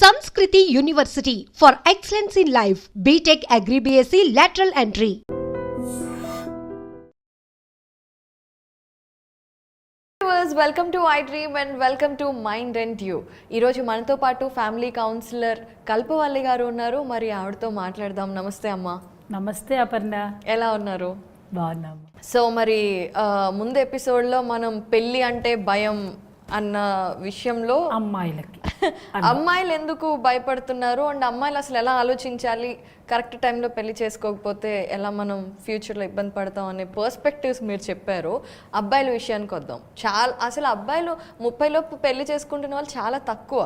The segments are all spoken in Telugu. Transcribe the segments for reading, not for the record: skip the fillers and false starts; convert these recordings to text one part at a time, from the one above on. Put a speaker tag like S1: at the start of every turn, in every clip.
S1: Sanskriti University for excellence in life. BTech Agri BSc lateral entry.
S2: Welcome to I dream and welcome to mind and you. ఈరోజు మనతో పాటు ఫ్యామిలీ కౌన్సిలర్ కల్పవల్లి గారు ఉన్నారు. మరి ఆవిడతో మాట్లాడదాం. నమస్తే అమ్మా.
S3: నమస్తే అపర్ణ.
S2: ఎలా ఉన్నారు?
S3: బాగున్నాము.
S2: సో మరి ముందు ఎపిసోడ్లో మనం పెళ్ళి అంటే భయం అన్న విషయంలో అమ్మాయిలు ఎందుకు భయపడుతున్నారు అండ్ అమ్మాయిలు అసలు ఎలా ఆలోచించాలి, కరెక్ట్ టైంలో పెళ్లి చేసుకోకపోతే ఎలా మనం ఫ్యూచర్లో ఇబ్బంది పడతాం అనే పర్స్పెక్టివ్స్ మీరు చెప్పారు. అబ్బాయిల విషయానికి వద్దాం. అసలు అబ్బాయిలు 30 లోపు పెళ్లి చేసుకుంటున్న వాళ్ళు చాలా తక్కువ.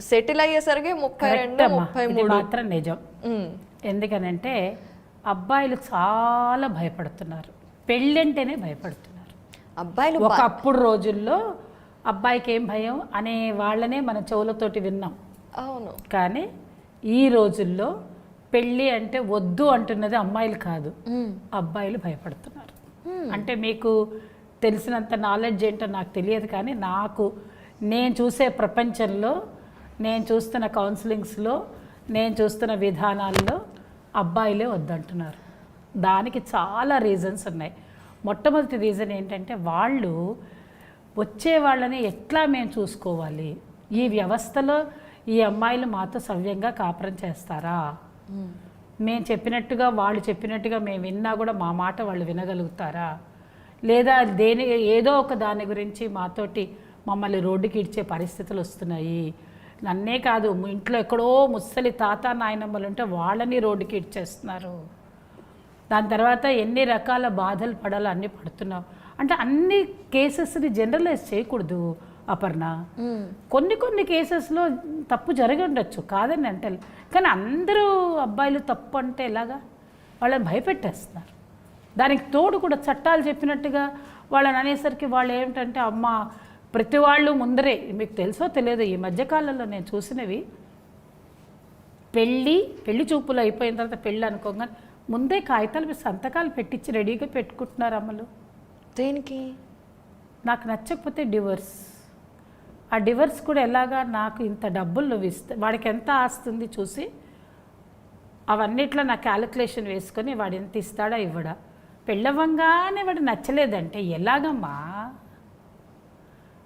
S2: సెటిల్ అయ్యేసరికి 32, 33
S3: మాత్రం నిజం. ఎందుకనంటే అబ్బాయిలు చాలా భయపడుతున్నారు, పెళ్ళంటేనే భయపడుతున్నారు. అబ్బాయిలు ఒకప్పుడు రోజుల్లో అబ్బాయికి ఏం భయం అనే వాళ్ళనే మన చెవులతోటి విన్నాం.
S2: అవును.
S3: కానీ ఈ రోజుల్లో పెళ్ళి అంటే వద్దు అంటున్నది అమ్మాయిలు కాదు, అబ్బాయిలు భయపడుతున్నారు. అంటే మీకు తెలిసినంత నాలెడ్జ్ ఏంటో నాకు తెలియదు, కానీ నేను చూసే ప్రపంచంలో, నేను చూస్తున్న కౌన్సిలింగ్స్లో, నేను చూస్తున్న విధానాల్లో అబ్బాయిలే వద్దంటున్నారు. దానికి చాలా రీజన్స్ ఉన్నాయి. మొట్టమొదటి రీజన్ ఏంటంటే వాళ్ళు వచ్చే వాళ్ళని ఎట్లా మేము చూసుకోవాలి, ఈ వ్యవస్థలో ఈ అమ్మాయిలు మాతో సవ్యంగా కాపురం చేస్తారా, మేము చెప్పినట్టుగా వాళ్ళు చెప్పినట్టుగా మేము విన్నా కూడా మా మాట వాళ్ళు వినగలుగుతారా, లేదా ఏదో ఒక దాని గురించి మాతోటి మమ్మల్ని రోడ్డుకి ఇడ్చే పరిస్థితులు వస్తున్నాయి. నన్నే కాదు, ఇంట్లో ఎక్కడో ముసలి తాత నాయనమ్మలు ఉంటే వాళ్ళని రోడ్డుకి ఇడ్చేస్తున్నారు. దాని తర్వాత ఎన్ని రకాల బాధలు పడాలో అన్నీ పడుతున్నాం. అంటే అన్ని కేసెస్ని జనరలైజ్ చేయకూడదు అపర్ణ. కొన్ని కేసెస్లో తప్పు జరిగి ఉండొచ్చు, కాదని అంటే, కానీ అందరూ అబ్బాయిలు తప్పు అంటే ఎలాగా? వాళ్ళని భయపెట్టేస్తున్నారు. దానికి తోడు కూడా చట్టాలు చెప్పినట్టుగా వాళ్ళని అనేసరికి వాళ్ళు ఏమిటంటే, అమ్మ ప్రతి వాళ్ళు ముందరే, మీకు తెలుసో తెలియదు, ఈ మధ్యకాలంలో నేను చూసినవి పెళ్ళి చూపులు అయిపోయిన తర్వాత పెళ్ళి అనుకోగానే ముందే కాగితాలు మీద సంతకాలు పెట్టించి రెడీగా పెట్టుకుంటున్నారు అమ్మలు.
S2: దేనికి? నాకు
S3: నచ్చకపోతే డివోర్స్. ఆ డివోర్స్ కూడా ఎలాగా, నాకు ఇంత డబ్బులు నువ్వు ఇస్తే, వాడికి ఎంత ఆస్తుంది చూసి అవన్నిట్లో నా క్యాలిక్యులేషన్ వేసుకొని వాడు ఎంత ఇస్తాడా ఇవ్వడా, పెళ్ళవ్వంగానే వాడు నచ్చలేదంటే ఎలాగమ్మా?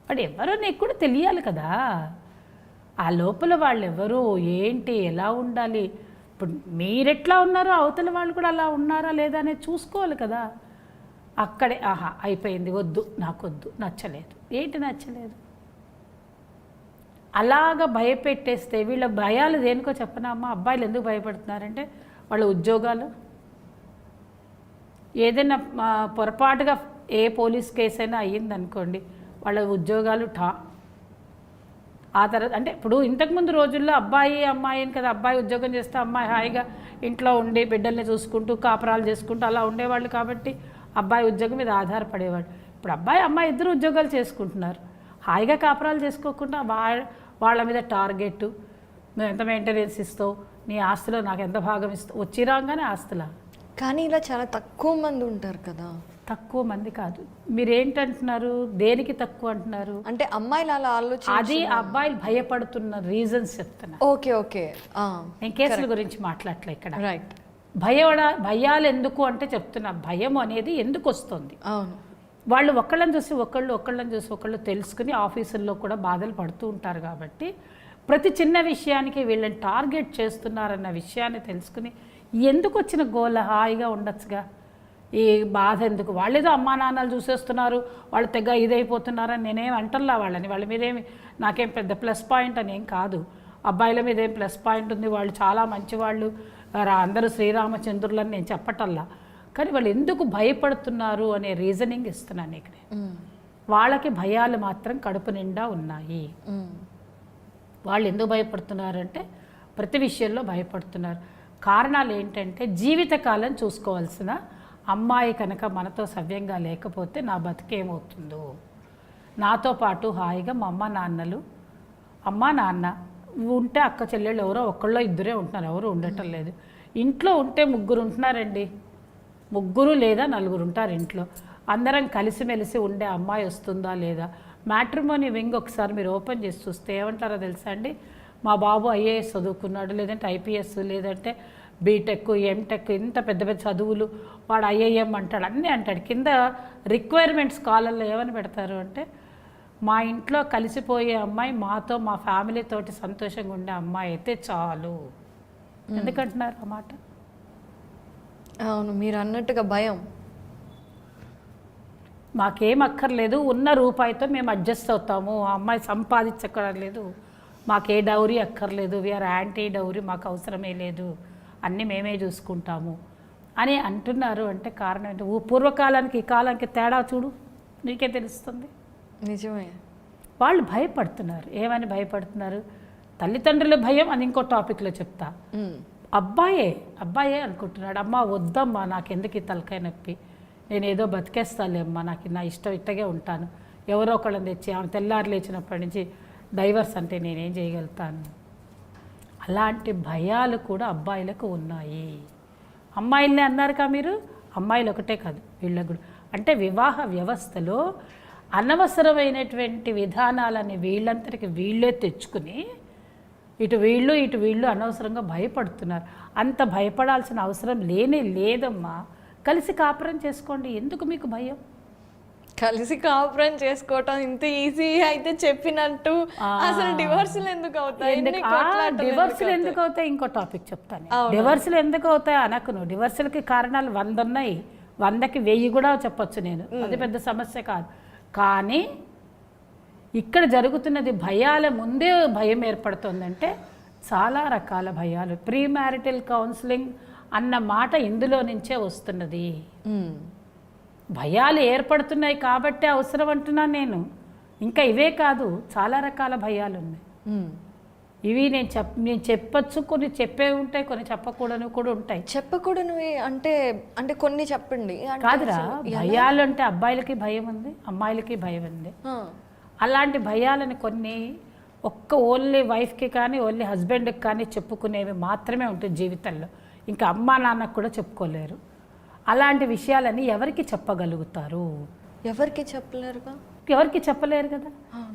S3: వాడు ఎవరో నీకు కూడా తెలియాలి కదా, ఆ లోపల వాళ్ళు ఎవరు ఏంటి, ఎలా ఉండాలి. ఇప్పుడు మీరెట్లా ఉన్నారో అవతల వాళ్ళు కూడా అలా ఉన్నారా లేదా అనేది చూసుకోవాలి కదా. అక్కడే అయిపోయింది, వద్దు, నాకొద్దు, నచ్చలేదు. ఏంటి నచ్చలేదు? అలాగ భయపెట్టేస్తే వీళ్ళ భయాలు దేనికో చెప్పనా అమ్మ? అబ్బాయిలు ఎందుకు భయపడుతున్నారంటే వాళ్ళ ఉద్యోగాలు, ఏదైనా పొరపాటుగా ఏ పోలీస్ కేసు అయినా అయ్యిందనుకోండి, వాళ్ళ ఉద్యోగాలు ఆ తర్వాత అంటే ఇప్పుడు ఇంతకుముందు రోజుల్లో అబ్బాయి అమ్మాయిని కదా, అబ్బాయి ఉద్యోగం చేస్తే అమ్మాయి హాయిగా ఇంట్లో ఉండి బిడ్డల్ని చూసుకుంటూ కాపురాలు చేసుకుంటూ అలా ఉండేవాళ్ళు, కాబట్టి అబ్బాయి ఉద్యోగం మీద ఆధారపడేవాడు. ఇప్పుడు అబ్బాయి అమ్మాయి ఇద్దరు ఉద్యోగాలు చేసుకుంటున్నారు, హాయిగా కాపురాలు చేసుకోకుండా వాళ్ళ మీద టార్గెట్, నువ్వు ఎంత మెయింటెనెన్స్ ఇస్తావు, నీ ఆస్తిలో నాకు ఎంత భాగం ఇస్తావు, వచ్చి రాగానే ఆస్తులా.
S2: కానీ ఇలా చాలా తక్కువ మంది ఉంటారు కదా.
S3: తక్కువ మంది కాదు, మీరేంటంటున్నారు, దేనికి తక్కువ అంటున్నారు
S2: అంటే అమ్మాయిలు అలా
S3: అది అబ్బాయిలు భయపడుతున్న రీజన్స్ చెప్తున్నా.
S2: ఓకే
S3: నేను కేసుల గురించి మాట్లాడలే ఇక్కడ.
S2: రైట్.
S3: భయాలు ఎందుకు అంటే చెప్తున్నా, భయం అనేది ఎందుకు వస్తుంది.
S2: అవును,
S3: వాళ్ళు ఒకళ్ళని చూసి ఒకళ్ళు తెలుసుకుని ఆఫీసుల్లో కూడా బాధలు పడుతూ ఉంటారు. కాబట్టి ప్రతి చిన్న విషయానికి వీళ్ళని టార్గెట్ చేస్తున్నారన్న విషయాన్ని తెలుసుకుని ఎందుకు వచ్చిన గోల, హాయిగా ఉండొచ్చుగా, ఈ బాధ ఎందుకు? వాళ్ళేదో అమ్మా నాన్నలు చూసేస్తున్నారు, వాళ్ళు తెగ ఇదైపోతున్నారని నేనేం అంటల్లా వాళ్ళని. వాళ్ళ మీదేమి నాకేం పెద్ద ప్లస్ పాయింట్ అని ఏం కాదు, అబ్బాయిల మీద ఏం ప్లస్ పాయింట్ ఉంది, వాళ్ళు చాలా మంచివాళ్ళు, అందరూ శ్రీరామచంద్రులని నేను చెప్పటల్లా. కానీ వాళ్ళు ఎందుకు భయపడుతున్నారు అనే రీజనింగ్ ఇస్తున్నాను ఇక్కడ. వాళ్ళకి భయాలు మాత్రం కడుపు నిండా ఉన్నాయి. వాళ్ళు ఎందుకు భయపడుతున్నారంటే ప్రతి విషయంలో భయపడుతున్నారు. కారణాలు ఏంటంటే జీవితకాలం చూసుకోవాల్సిన అమ్మాయి కనుక మనతో సవ్యంగా లేకపోతే నా బతికేమవుతుందో, నాతో పాటు హాయిగా మా అమ్మ నాన్న ఉంటే అక్క చెల్లెళ్ళు ఎవరో ఒకళ్ళో ఇద్దరే ఉంటున్నారు, ఎవరు ఉండటం లేదు. ఇంట్లో ఉంటే 3 ఉంటున్నారండి, 3 లేదా 4 ఉంటారు ఇంట్లో. అందరం కలిసిమెలిసి ఉండే అమ్మాయి వస్తుందా లేదా? మ్యాట్రిమోనీ వింగ్ ఒకసారి మీరు ఓపెన్ చేసి చూస్తే ఏమంటారో తెలుసా అండి, మా బాబు ఐఏఎస్ చదువుకున్నాడు, లేదంటే ఐపీఎస్, లేదంటే బీటెక్, ఎంటెక్, ఇంత పెద్ద పెద్ద చదువులు, వాడు ఐఐఎం అంటాడు, అన్నీ అంటాడు. కింద రిక్వైర్మెంట్స్ కాలంలో ఏమని పెడతారు అంటే, మా ఇంట్లో కలిసిపోయే అమ్మాయి, మాతో మా ఫ్యామిలీతోటి సంతోషంగా ఉండే అమ్మాయి అయితే చాలు. ఎందుకంటున్నారు ఆ మాట?
S2: అవును, మీరు అన్నట్టుగా భయం.
S3: మాకేం అక్కర్లేదు, ఉన్న రూపాయితో మేము అడ్జస్ట్ అవుతాము, ఆ అమ్మాయి సంపాదించక్కర్లేదు, మాకే డౌరీ అక్కర్లేదు, వీఆర్ యాంటీ డౌరీ, మాకు అవసరమే లేదు, అన్నీ మేమే చూసుకుంటాము అని అంటున్నారు. అంటే కారణం ఏంటి? పూర్వకాలానికి ఈ కాలానికి తేడా చూడు, నీకే తెలుస్తుంది.
S2: నిజమే.
S3: వాళ్ళు భయపడుతున్నారు. ఏమని భయపడుతున్నారు? తల్లిదండ్రుల భయం అని ఇంకో టాపిక్లో చెప్తా. అబ్బాయే అనుకుంటున్నాడు, అమ్మ వద్దమ్మా, నాకెందుకు ఈ తలకాయ నొప్పి, నేను ఏదో బతికేస్తాలేమ్మా, నాకు నా ఇష్టం ఇట్టగే ఉంటాను, ఎవరో ఒకళ్ళని తెచ్చి ఆమె తెల్లారు లేచినప్పటి నుంచి డైవర్స్ అంటే నేనేం చేయగలుగుతాను. అలాంటి భయాలు కూడా అబ్బాయిలకు ఉన్నాయి. అమ్మాయిల్ని అన్నారుగా మీరు, అమ్మాయిలు ఒకటే కాదు వీళ్ళకు కూడా. అంటే వివాహ వ్యవస్థలో అనవసరమైనటువంటి విధానాలని వీళ్ళంతటికి వీళ్ళే తెచ్చుకుని ఇటు వీళ్ళు అనవసరంగా భయపడుతున్నారు. అంత భయపడాల్సిన అవసరం లేదమ్మా. కలిసి కాపురం చేసుకోండి, ఎందుకు మీకు భయం?
S2: కలిసి కాపురం చేసుకోవటం ఇంత ఈజీ అయితే చెప్పినట్టు అసలు డివోర్సులు ఎందుకు అవుతాయి?
S3: డివోర్సులు ఎందుకు అవుతాయి ఇంకో టాపిక్ చెప్తాను. డివోర్సులు ఎందుకు అవుతాయి అనకు నువ్వు. డివోర్సులకి కారణాలు 100 ఉన్నాయి, 100కి 1000 కూడా చెప్పొచ్చు నేను, అది పెద్ద సమస్య కాదు. కానీ ఇక్కడ జరుగుతున్నది భయాల ముందే భయం ఏర్పడుతుందంటే చాలా రకాల భయాలు. ప్రీ మ్యారిటల్ కౌన్సిలింగ్ అన్న మాట ఇందులో నుంచే వస్తున్నది. భయాలు ఏర్పడుతున్నాయి కాబట్టి అవసరం అంటున్నాను నేను. ఇంకా ఇవే కాదు, చాలా రకాల భయాలు ఉన్నాయి. ఇవి నేను చెప్పచ్చు, కొన్ని చెప్పే ఉంటాయి, కొన్ని చెప్పకూడనివి కూడా ఉంటాయి.
S2: చెప్పకూడనివి అంటే కొన్ని చెప్పండి.
S3: కాదురా, భయాలు అంటే అబ్బాయిలకి భయం ఉంది, అమ్మాయిలకి భయం ఉంది. అలాంటి భయాలని కొన్ని ఓన్లీ వైఫ్కి కానీ ఓన్లీ హస్బెండ్కి కానీ చెప్పుకునేవి మాత్రమే ఉంటుంది జీవితంలో. ఇంకా అమ్మా నాన్నకు కూడా చెప్పుకోలేరు. అలాంటి విషయాలని ఎవరికి చెప్పగలుగుతారు? ఎవరికి చెప్పలేరు కదా.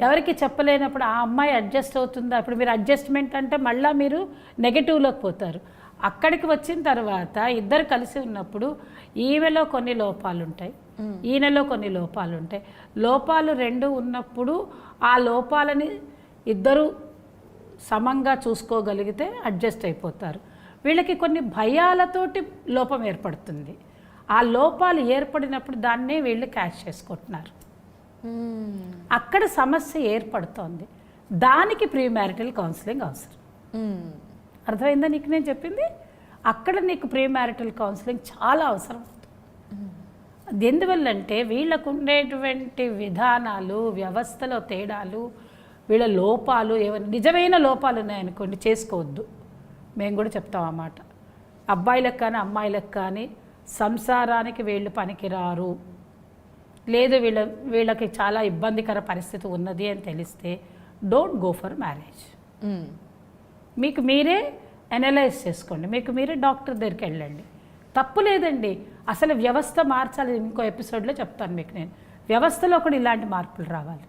S3: ఎవరికి చెప్పలేనప్పుడు ఆ అమ్మాయి అడ్జస్ట్ అవుతుందా? ఇప్పుడు మీరు అడ్జస్ట్మెంట్ అంటే మళ్ళీ మీరు నెగటివ్లోకి పోతారు. అక్కడికి వచ్చిన తర్వాత ఇద్దరు కలిసి ఉన్నప్పుడు ఈమెలో కొన్ని లోపాలు ఉంటాయి, ఈయనలో కొన్ని లోపాలు ఉంటాయి. లోపాలు 2 ఉన్నప్పుడు ఆ లోపాలని ఇద్దరు సమంగా చూసుకోగలిగితే అడ్జస్ట్ అయిపోతారు. వీళ్ళకి కొన్ని భయాలతోటి లోపం ఏర్పడుతుంది. ఆ లోపాలు ఏర్పడినప్పుడు దాన్నే వీళ్ళు క్యాష్ చేసుకుంటున్నారు. అక్కడ సమస్య ఏర్పడుతోంది. దానికి ప్రీ మ్యారిటల్ కౌన్సిలింగ్ అవసరం. అర్థమైందా నీకు నేను చెప్పింది? అక్కడ నీకు ప్రీ మ్యారిటల్ కౌన్సిలింగ్ చాలా అవసరం. అది ఎందువల్లంటే వీళ్ళకు ఉండేటువంటి విధానాలు, వ్యవస్థలో తేడాలు, వీళ్ళ లోపాలు, ఏమైనా నిజమైన లోపాలు ఉన్నాయనుకోండి చేసుకోవద్దు. మేము కూడా చెప్తాం అన్నమాట. అబ్బాయిలకు కానీ అమ్మాయిలకు కానీ సంసారానికి వీళ్ళు పనికిరారు, లేదు వీళ్ళకి చాలా ఇబ్బందికర పరిస్థితి ఉన్నది అని తెలిస్తే డోంట్ గో ఫర్ మ్యారేజ్. మీకు మీరే అనలైజ్ చేసుకోండి, మీకు మీరే డాక్టర్ దగ్గరికి వెళ్ళండి, తప్పు లేదండి. అసలు వ్యవస్థ మార్చాలి. ఇంకో ఎపిసోడ్లో చెప్తాను మీకు నేను. వ్యవస్థలో కూడా ఇలాంటి మార్పులు రావాలి.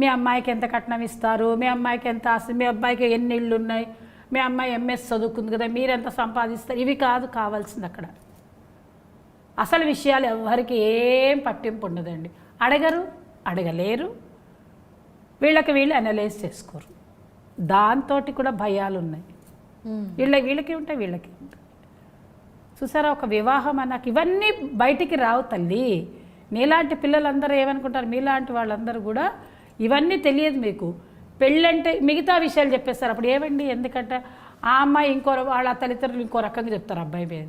S3: మీ అమ్మాయికి ఎంత కట్నం ఇస్తారు, మీ అమ్మాయికి ఎంత ఆస్తి, మీ అబ్బాయికి ఎన్ని ఇళ్ళు ఉన్నాయి, మీ అమ్మాయి ఎంఎస్ చదువుకుంది కదా, మీరెంత సంపాదిస్తారు, ఇవి కాదు కావాల్సింది. అక్కడ అసలు విషయాలు ఎవరికి ఏం పట్టింపు ఉండదండి. అడగలేరు, వీళ్ళు అనలైజ్ చేసుకోరు. దాంతో కూడా భయాలు ఉన్నాయి. వీళ్ళకి ఉంటాయి, వీళ్ళకి ఉంటాయి. చూసారా, ఒక వివాహం అన్నాక ఇవన్నీ బయటికి రావు తల్లి. నీలాంటి పిల్లలందరూ ఏమనుకుంటారు, మీలాంటి వాళ్ళందరూ కూడా ఇవన్నీ తెలియదు మీకు. పెళ్ళంటే మిగతా విషయాలు చెప్పేస్తారు. అప్పుడు ఏమండి, ఎందుకంటే ఆ అమ్మాయి వాళ్ళ తల్లిదండ్రులు ఇంకో రకంగా చెప్తారు అబ్బాయి మీద.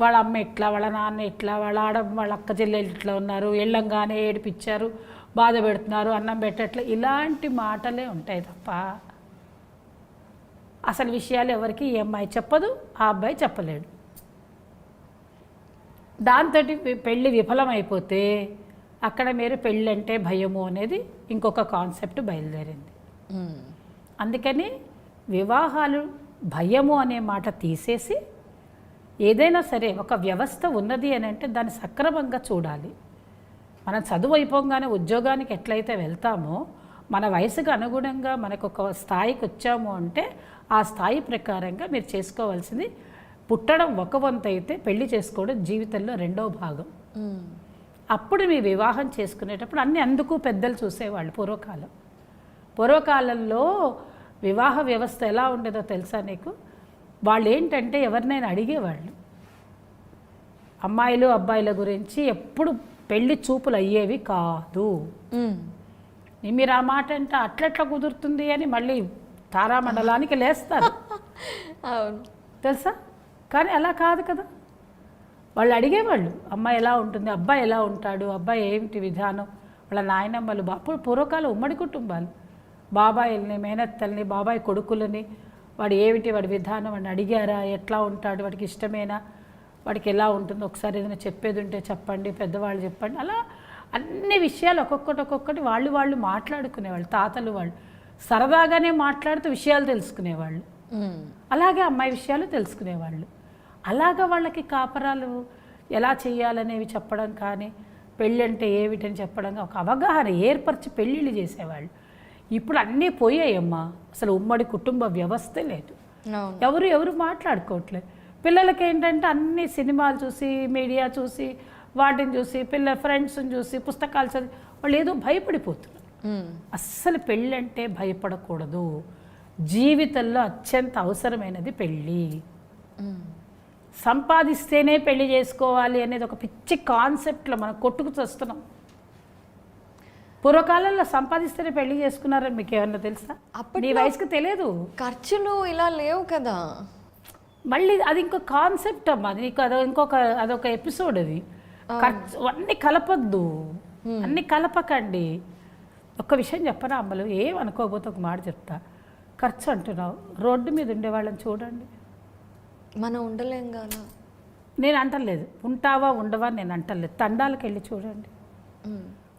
S3: వాళ్ళ అమ్మ ఎట్లా, వాళ్ళ నాన్న ఎట్లా, వాళ్ళ అక్క చెల్లెలు ఇట్లా ఉన్నారు, వెళ్ళంగానే ఏడిపించారు, బాధ పెడుతున్నారు, అన్నం పెట్టట్లే, ఇలాంటి మాటలే ఉంటాయి తప్ప అసలు విషయాలు ఎవరికి ఈ అమ్మాయి చెప్పదు, ఆ అబ్బాయి చెప్పలేడు. దాంతో పెళ్ళి విఫలమైపోతే అక్కడ మీరు పెళ్ళంటే భయము అనేది ఇంకొక కాన్సెప్ట్ బయలుదేరింది. అందుకని వివాహాలు భయము అనే మాట తీసేసి ఏదైనా సరే ఒక వ్యవస్థ ఉన్నది అని అంటే దాన్ని సక్రమంగా చూడాలి. మనం చదువు అయిపోగానే ఉద్యోగానికి ఎట్లయితే వెళ్తామో మన వయసుకు అనుగుణంగా మనకు ఒక స్థాయికి వచ్చాము అంటే ఆ స్థాయి ప్రకారంగా మీరు చేసుకోవాల్సింది పుట్టడం ఒక వంతు అయితే పెళ్లి చేసుకోవడం జీవితంలో రెండవ భాగం. అప్పుడు మీ వివాహం చేసుకునేటప్పుడు అన్నీ అందుకు పెద్దలు చూసేవాళ్ళు. పూర్వకాలంలో వివాహ వ్యవస్థ ఎలా ఉండేదో తెలుసా నీకు? వాళ్ళు ఏంటంటే ఎవరినైనా అడిగేవాళ్ళు. అమ్మాయిలు అబ్బాయిల గురించి ఎప్పుడు పెళ్లి చూపులు అయ్యేవి కాదు. మీరు ఆ మాట అంటే అట్లెట్లా కుదురుతుంది అని మళ్ళీ తారామండలానికి లేస్తారు తెలుసా? కానీ అలా కాదు కదా. వాళ్ళు అడిగేవాళ్ళు అమ్మాయి ఎలా ఉంటుంది, అబ్బాయి ఎలా ఉంటాడు, అబ్బాయి ఏమిటి విధానం, వాళ్ళ నాయనమ్మలు. అప్పుడు పూర్వకాలం ఉమ్మడి కుటుంబాలు, బాబాయిల్ని, మేనత్తల్ని, బాబాయ్ కొడుకులని, వాడు ఏమిటి వాడి విధానం, వాడిని అడిగారా, ఎట్లా ఉంటాడు, వాడికి ఇష్టమేనా, వాడికి ఎలా ఉంటుందో ఒకసారి ఏదైనా చెప్పేది ఉంటే చెప్పండి, పెద్దవాళ్ళు చెప్పండి. అలా అన్ని విషయాలు ఒక్కొక్కటి వాళ్ళు మాట్లాడుకునేవాళ్ళు. తాతలు వాళ్ళు సరదాగానే మాట్లాడుతూ విషయాలు తెలుసుకునేవాళ్ళు. అలాగే అమ్మాయి విషయాలు తెలుసుకునేవాళ్ళు. అలాగా వాళ్ళకి కాపరాలు ఎలా చేయాలనేవి చెప్పడం కానీ, పెళ్ళి అంటే ఏమిటని చెప్పడం, ఒక అవగాహన ఏర్పరిచి పెళ్ళిళ్ళు చేసేవాళ్ళు. ఇప్పుడు అన్నీ పోయాయమ్మా. అసలు ఉమ్మడి కుటుంబ వ్యవస్థే లేదు. ఎవరు మాట్లాడుకోవట్లేదు. పిల్లలకి ఏంటంటే అన్ని సినిమాలు చూసి, మీడియా చూసి, వాటిని చూసి, ఫ్రెండ్స్ని చూసి, పుస్తకాలు చదివి వాళ్ళు ఏదో భయపడిపోతున్నారు. అస్సలు పెళ్ళి అంటే భయపడకూడదు. జీవితంలో అత్యంత అవసరమైనది పెళ్ళి. సంపాదిస్తేనే పెళ్లి చేసుకోవాలి అనేది ఒక పిచ్చి కాన్సెప్ట్లో మనం కొట్టుకు వస్తున్నాం. పూర్వకాలంలో సంపాదిస్తేనే పెళ్లి చేసుకున్నారని మీకు ఏమన్నా తెలుసా? అప్పుడు నీ వయసుకు తెలియదు.
S2: ఖర్చులు ఇలా లేవు కదా.
S3: మళ్ళీ అది ఇంకో కాన్సెప్ట్ అమ్మా. అది నీకు అదొక ఎపిసోడ్. అది ఖర్చు అన్నీ కలపద్దు, అన్నీ కలపకండి. ఒక్క విషయం చెప్పరా అమ్మలు, ఏమనుకోకపోతే ఒక మాట చెప్తా. ఖర్చు అంటున్నావు, రోడ్డు మీద ఉండేవాళ్ళని చూడండి.
S2: మనం ఉండలేం కదా.
S3: నేను అంటలేదు ఉంటావా ఉండవా, నేను అంటలేదు. తండాలకు వెళ్ళి చూడండి.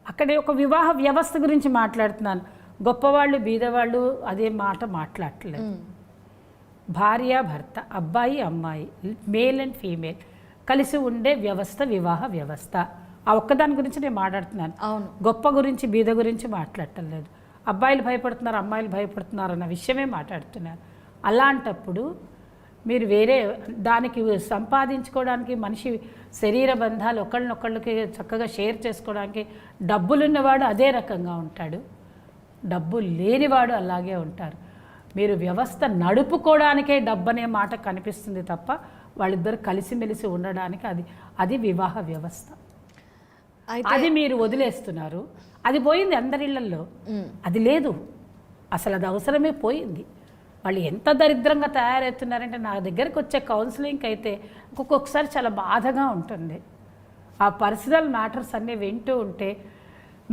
S3: అక్కడే ఒక వివాహ వ్యవస్థ గురించి మాట్లాడుతున్నాను. గొప్పవాళ్ళు బీదవాళ్ళు అదే మాట మాట్లాడట్లేదు. భార్య భర్త, అబ్బాయి అమ్మాయి, మేల్ అండ్ ఫీమేల్ కలిసి ఉండే వ్యవస్థ వివాహ వ్యవస్థ. ఆ ఒక్కదాని గురించి నేను మాట్లాడుతున్నాను. గొప్ప గురించి బీద గురించి మాట్లాడటం లేదు. అబ్బాయిలు భయపడుతున్నారు, అమ్మాయిలు భయపడుతున్నారు అన్న విషయమే మాట్లాడుతున్నారు. అలాంటప్పుడు మీరు వేరే దానికి సంపాదించుకోవడానికి మనిషి శరీర బంధాలు ఒకళ్ళనొకళ్ళకి చక్కగా షేర్ చేసుకోవడానికి డబ్బులున్నవాడు అదే రకంగా ఉంటాడు, డబ్బు లేనివాడు అలాగే ఉంటారు. మీరు వ్యవస్థ నడుపుకోవడానికే డబ్బు అనే మాట కనిపిస్తుంది తప్ప వాళ్ళిద్దరు కలిసిమెలిసి ఉండడానికి అది వివాహ వ్యవస్థ. అది మీరు వదిలేస్తున్నారు. అది పోయింది అందరిళ్లల్లో. అది లేదు, అసలు అది అవసరమే పోయింది. వాళ్ళు ఎంత దరిద్రంగా తయారవుతున్నారంటే నా దగ్గరికి వచ్చే కౌన్సిలింగ్కి అయితే ఒక్కొక్కసారి చాలా బాధగా ఉంటుంది. ఆ పర్సనల్ మ్యాటర్స్ అన్నీ వింటూ ఉంటే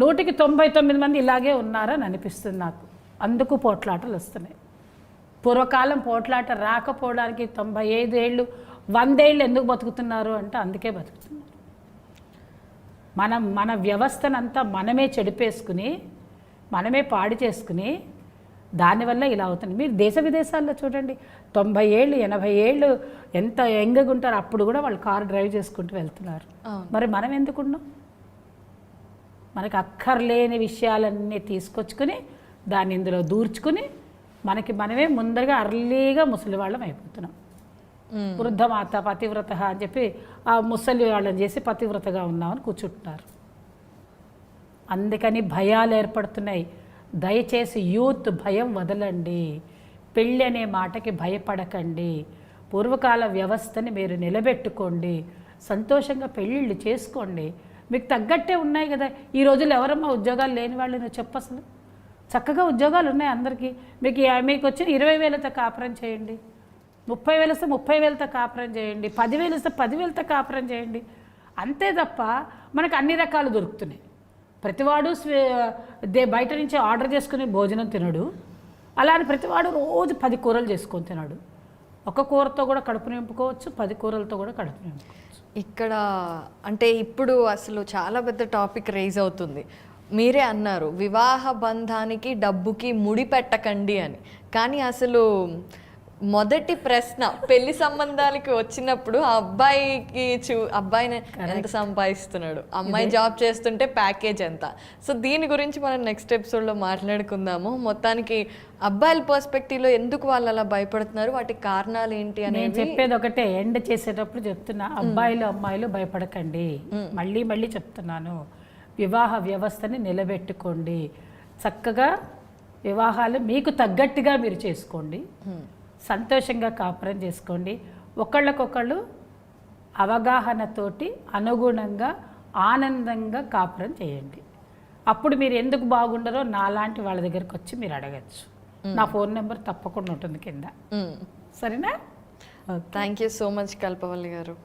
S3: 100కి 99 మంది ఇలాగే ఉన్నారని అనిపిస్తుంది నాకు. అందుకు పోట్లాటలు వస్తున్నాయి. పూర్వకాలం పోట్లాట రాకపోవడానికి 95 ఏళ్ళు 100 ఏళ్ళు ఎందుకు బతుకుతున్నారు అంటే అందుకే బతుకుతున్నారు. మన వ్యవస్థనంతా మనమే చెడిపేసుకుని, మనమే పాడు చేసుకుని, దానివల్ల ఇలా అవుతుంది. మీరు దేశ విదేశాల్లో చూడండి, 90 ఏళ్ళు 80 ఏళ్ళు ఎంత యంగ్గా ఉంటారు, అప్పుడు కూడా వాళ్ళు కారు డ్రైవ్ చేసుకుంటూ వెళ్తున్నారు. మరి మనం ఎందుకున్నాం? మనకి అక్కర్లేని విషయాలన్నీ తీసుకొచ్చుకుని దాన్ని ఇందులో దూర్చుకుని మనమే ముందరగా అర్లీగా ముసలి వాళ్ళం అయిపోతున్నాం. వృద్ధమాత పతివ్రత అని చెప్పి ఆ ముసలి వాళ్ళని చేసి పతివ్రతగా ఉన్నామని కూర్చుంటున్నారు. అందుకని భయాలు ఏర్పడుతున్నాయి. దయచేసి యూత్ భయం వదలండి. పెళ్ళి అనే మాటకి భయపడకండి. పూర్వకాల వ్యవస్థని మీరు నిలబెట్టుకోండి. సంతోషంగా పెళ్ళిళ్ళు చేసుకోండి. మీకు తగ్గట్టే ఉన్నాయి కదా. ఈ రోజుల్లో ఎవరమ్మా ఉద్యోగాలు లేని వాళ్ళు నువ్వు చెప్పు. అసలు చక్కగా ఉద్యోగాలు ఉన్నాయి అందరికీ. మీకు వచ్చిన 20,000తో కాపురం చేయండి, 30,000 వస్తే 30,000తో కాపురం చేయండి, 10,000 వస్తే 10,000తో కాపురం చేయండి. అంతే తప్ప మనకు అన్ని రకాలు దొరుకుతున్నాయి. ప్రతివాడు బయట నుంచి ఆర్డర్ చేసుకుని భోజనం తినడు. అలా అని ప్రతివాడు రోజు 10 కూరలు చేసుకొని తినడు. ఒక కూరతో కూడా కడుపు నింపుకోవచ్చు, 10 కూరలతో కూడా కడుపు నింపుకోవచ్చు.
S2: ఇక్కడ అంటే ఇప్పుడు అసలు చాలా పెద్ద టాపిక్ రైజ్ అవుతుంది. మీరే అన్నారు వివాహ బంధానికి డబ్బుకి ముడి పెట్టకండి అని. కానీ అసలు మొదటి ప్రశ్న పెళ్లి సంబంధాలకి వచ్చినప్పుడు ఆ అబ్బాయికి అబ్బాయిని ఎంత సంపాదిస్తున్నాడు, అమ్మాయి జాబ్ చేస్తుంటే ప్యాకేజ్ ఎంత. సో దీని గురించి మనం నెక్స్ట్ ఎపిసోడ్లో మాట్లాడుకుందాము. మొత్తానికి అబ్బాయిల పర్స్పెక్టివ్లో ఎందుకు వాళ్ళు అలా భయపడుతున్నారు, వాటి కారణాలు ఏంటి అని
S3: నేను చెప్పేది ఒకటే, ఎండ్ చేసేటప్పుడు చెప్తున్నా, అబ్బాయిలు అమ్మాయిలు భయపడకండి. మళ్ళీ మళ్ళీ చెప్తున్నాను, వివాహ వ్యవస్థని నిలబెట్టుకోండి. చక్కగా వివాహాలు మీకు తగ్గట్టుగా మీరు చేసుకోండి, సంతోషంగా కాపురం చేసుకోండి. ఒకళ్ళకొకళ్ళు అవగాహనతోటి అనుగుణంగా ఆనందంగా కాపురం చేయండి. అప్పుడు మీరు ఎందుకు బాగుండరో నాలాంటి వాళ్ళ దగ్గరికి వచ్చి మీరు అడగచ్చు. నా ఫోన్ నెంబర్ తప్పకుండా ఉంటుంది కింద. సరేనా?
S2: థ్యాంక్ యూ సో మచ్ కల్పవల్లి గారు.